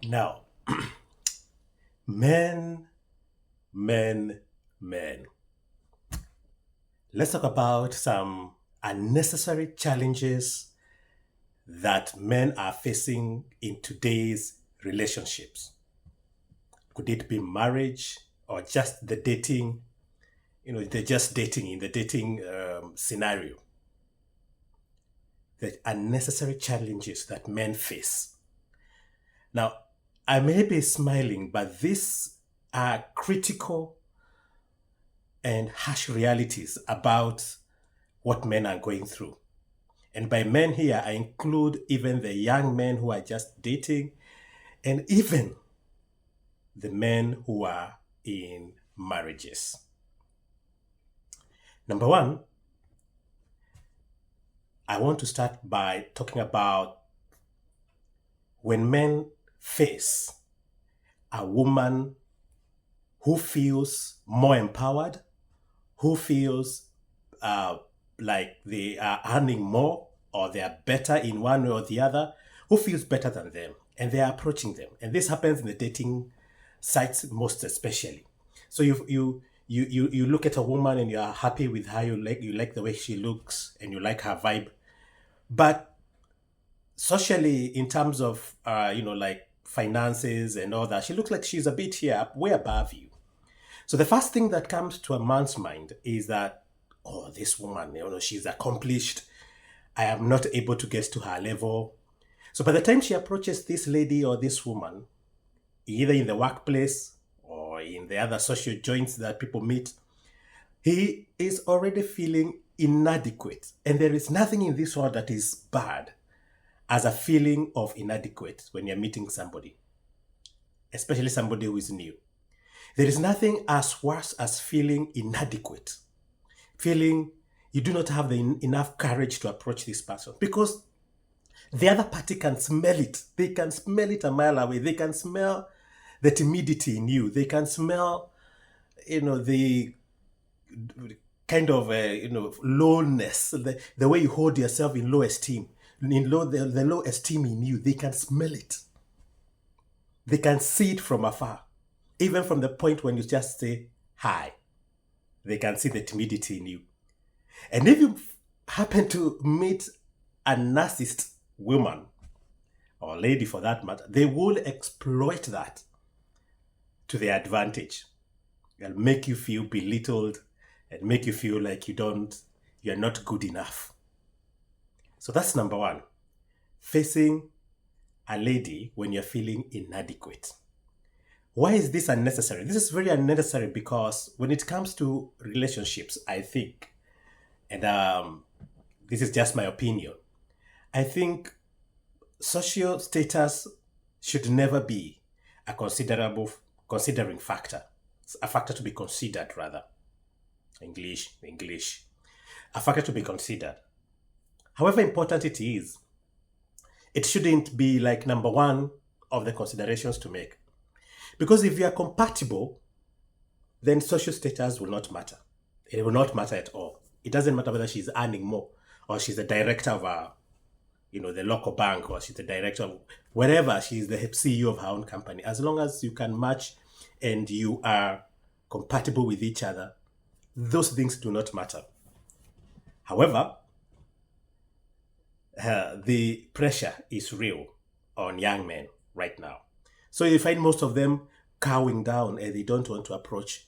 Now, men, men, men. Let's talk about some unnecessary challenges that men are facing in today's relationships. Could it be marriage or just the dating? They're just dating in the dating scenario. The unnecessary challenges that men face. Now, I may be smiling, but these are critical and harsh realities about what men are going through. And by men here, I include even the young men who are just dating and even the men who are in marriages. Number one, I want to start by talking about when men face a woman who feels more empowered, who feels like they are earning more or they are better in one way or the other, who feels better than them, and they are approaching them. And this happens in the dating sites most especially. So you look at a woman and you are happy with how you like the way she looks and you like her vibe, but socially in terms of like finances and all that, she looks like she's a bit here way above you. So the first thing that comes to a man's mind is that, oh, this woman, she's accomplished. I am not able to get to her level. So by the time she approaches this lady or this woman, either in the workplace or in the other social joints that people meet, he is already feeling inadequate. And there is nothing in this world that is bad as a feeling of inadequate when you're meeting somebody, especially somebody who is new. There is nothing as worse as feeling inadequate, feeling you do not have enough courage to approach this person because the other party can smell it. They can smell it a mile away. They can smell the timidity in you. They can smell, the kind of, lowness, the way you hold yourself in low esteem, the low esteem in you. They can smell it. They can see it from afar. Even from the point when you just say hi, they can see the timidity in you. And if you happen to meet a narcissist woman or lady for that matter, they will exploit that to their advantage. They'll make you feel belittled and make you feel like you're not good enough. So that's number one. Facing a lady when you're feeling inadequate. Why is this unnecessary? This is very unnecessary because when it comes to relationships, I think, and this is just my opinion, I think social status should never be a considering factor. It's a factor to be considered, rather. English. A factor to be considered. However important it is, it shouldn't be like number one of the considerations to make. Because if you are compatible, then social status will not matter. It will not matter at all. It doesn't matter whether she's earning more or she's the director of the local bank, or she's the director of wherever. She's the CEO of her own company. As long as you can match and you are compatible with each other, those things do not matter. However, the pressure is real on young men right now. So you find most of them cowing down and they don't want to approach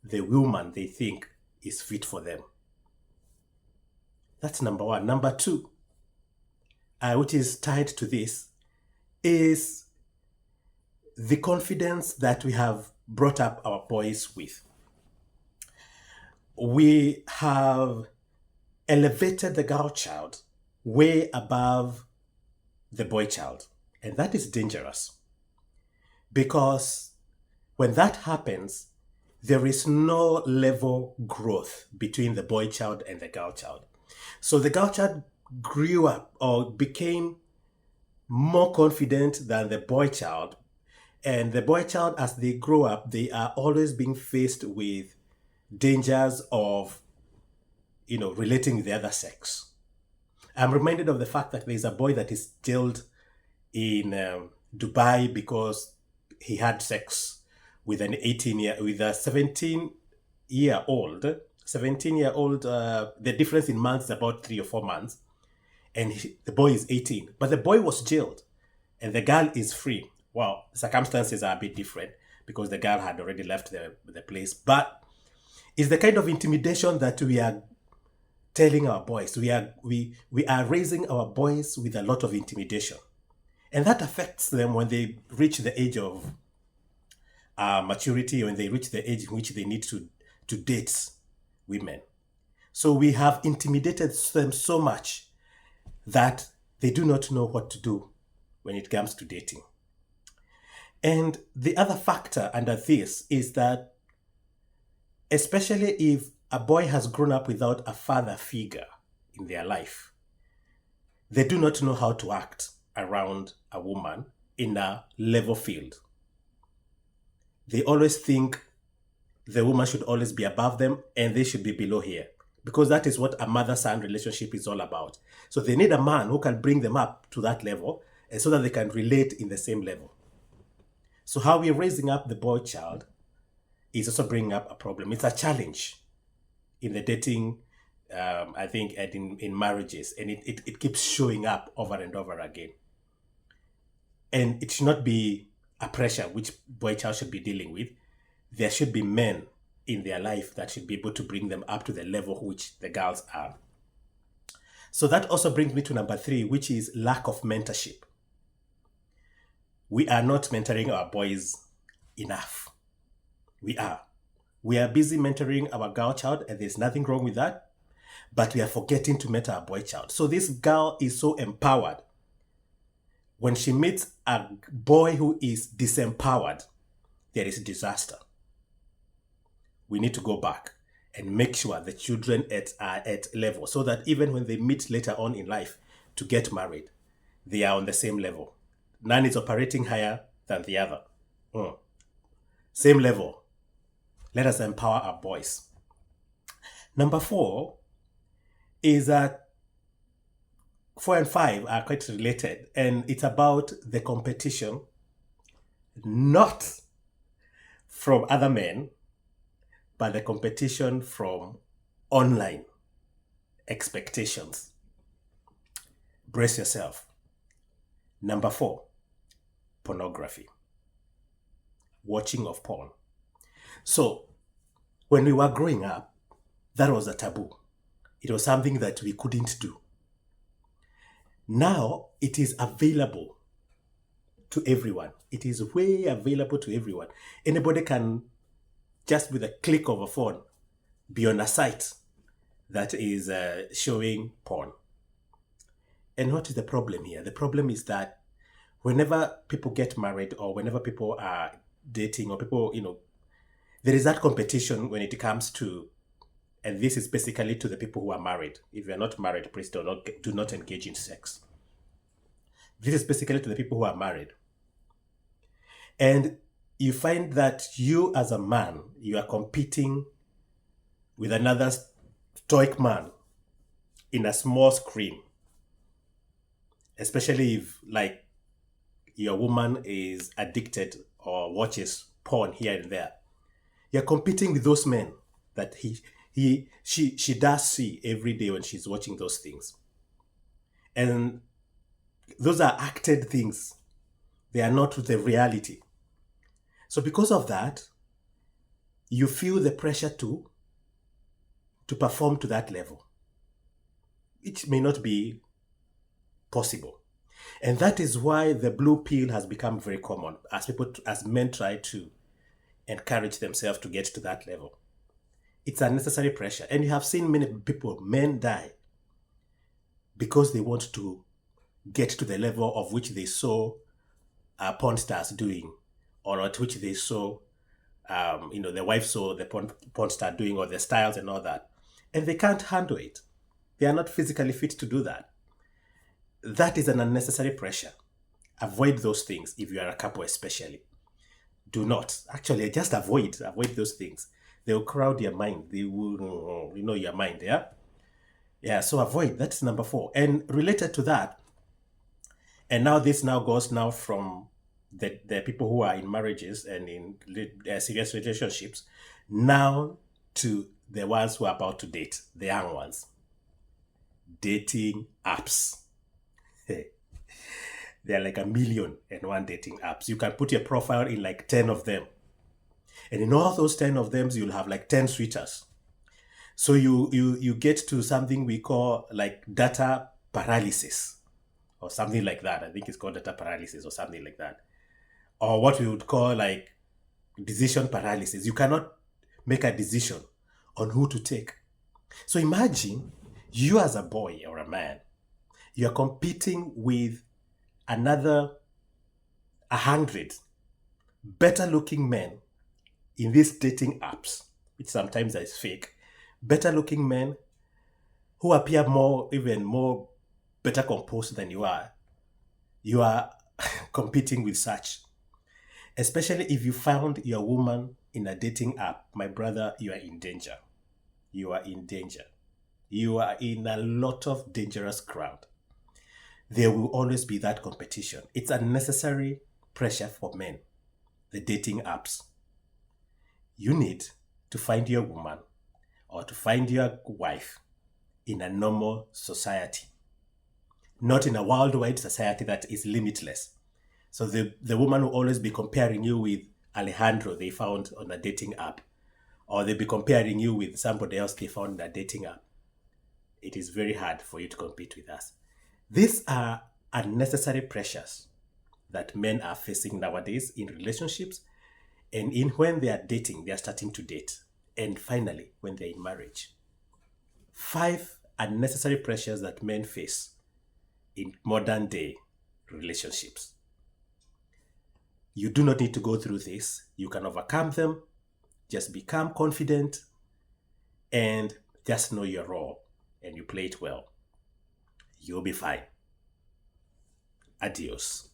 the woman they think is fit for them. That's number one. Number two, which is tied to this, is the confidence that we have brought up our boys with. We have elevated the girl child way above the boy child. And that is dangerous. Because when that happens, there is no level growth between the boy child and the girl child. So the girl child grew up or became more confident than the boy child. And the boy child, as they grow up, they are always being faced with dangers of, relating with the other sex. I'm reminded of the fact that there's a boy that is jailed in Dubai because he had sex with with a 17-year old. The difference in months is about 3 or 4 months, and the boy is 18. But the boy was jailed, and the girl is free. Well, circumstances are a bit different because the girl had already left the place. But it's the kind of intimidation that we are telling our boys. We are raising our boys with a lot of intimidation, and that affects them when they reach the age of maturity, when they reach the age in which they need to date women. So we have intimidated them so much that they do not know what to do when it comes to dating. And the other factor under this is that, especially if a boy has grown up without a father figure in their life, they do not know how to act around a woman in a level field. They always think the woman should always be above them and they should be below here, because that is what a mother-son relationship is all about. So they need a man who can bring them up to that level, and so that they can relate in the same level. So how we're raising up the boy child is also bringing up a problem. It's a challenge in the dating, I think, and in marriages, and it keeps showing up over and over again. And it should not be a pressure which boy child should be dealing with. There should be men in their life that should be able to bring them up to the level which the girls are. So that also brings me to number 3, which is lack of mentorship. We are not mentoring our boys enough. We are busy mentoring our girl child, and there's nothing wrong with that, but we are forgetting to mentor our boy child. So this girl is so empowered. When she meets a boy who is disempowered, there is disaster. We need to go back and make sure the children are at level, so that even when they meet later on in life to get married, they are on the same level. None is operating higher than the other. Same level. Let us empower our boys. Number 4 is that 4 and 5 are quite related, and it's about the competition, not from other men, but the competition from online expectations. Brace yourself. Number 4, pornography. Watching of porn. So, when we were growing up, that was a taboo. It was something that we couldn't do. Now, it is available to everyone. It is way available to everyone. Anybody can, just with a click of a phone, be on a site that is showing porn. And what is the problem here? The problem is that whenever people get married, or whenever people are dating, or people, there is that competition when it comes to, and this is basically to the people who are married. If you're not married, please do not engage in sex. This is basically to the people who are married. And you find that you as a man, you are competing with another stoic man in a small screen. Especially if, like, your woman is addicted or watches porn here and there. You're competing with those men that she does see every day when she's watching those things. And those are acted things. They are not the reality. So because of that, you feel the pressure to perform to that level. It may not be possible. And that is why the blue pill has become very common as men try to encourage themselves to get to that level. It's unnecessary pressure. And you have seen many people, men, die because they want to get to the level of which they saw porn stars doing, or at which they saw, the wife saw the porn star doing, or the styles and all that. And they can't handle it. They are not physically fit to do that. That is an unnecessary pressure. Avoid those things if you are a couple especially. Do not. Actually, just avoid those things. They will crowd your mind. They will, your mind, yeah? Yeah, so avoid. That's number 4. And related to that, and now this goes from the people who are in marriages and in serious relationships, now to the ones who are about to date, the young ones. Dating apps. There are like 1,000,001 dating apps. You can put your profile in like 10 of them. And in all those 10 of them, you'll have like 10 switchers. So you get to something we call like data paralysis or something like that. I think it's called data paralysis or something like that. Or what we would call like decision paralysis. You cannot make a decision on who to take. So imagine you as a boy or a man, you're competing with another 100 better looking men in these dating apps, which sometimes is fake, better looking men who appear even more better composed than you are. You are competing with such. Especially if you found your woman in a dating app, my brother, you are in danger. You are in danger. You are in a lot of dangerous ground. There will always be that competition. It's unnecessary pressure for men, the dating apps. You need to find your woman or to find your wife in a normal society, not in a worldwide society that is limitless. So the woman will always be comparing you with Alejandro they found on a dating app, or they'll be comparing you with somebody else they found on a dating app. It is very hard for you to compete with us. These are unnecessary pressures that men are facing nowadays in relationships, and in when they are dating, they are starting to date, and finally when they're in marriage. 5 unnecessary pressures that men face in modern day relationships. You do not need to go through this. You can overcome them. Just become confident and just know your role and you play it well. You'll be fine. Adios.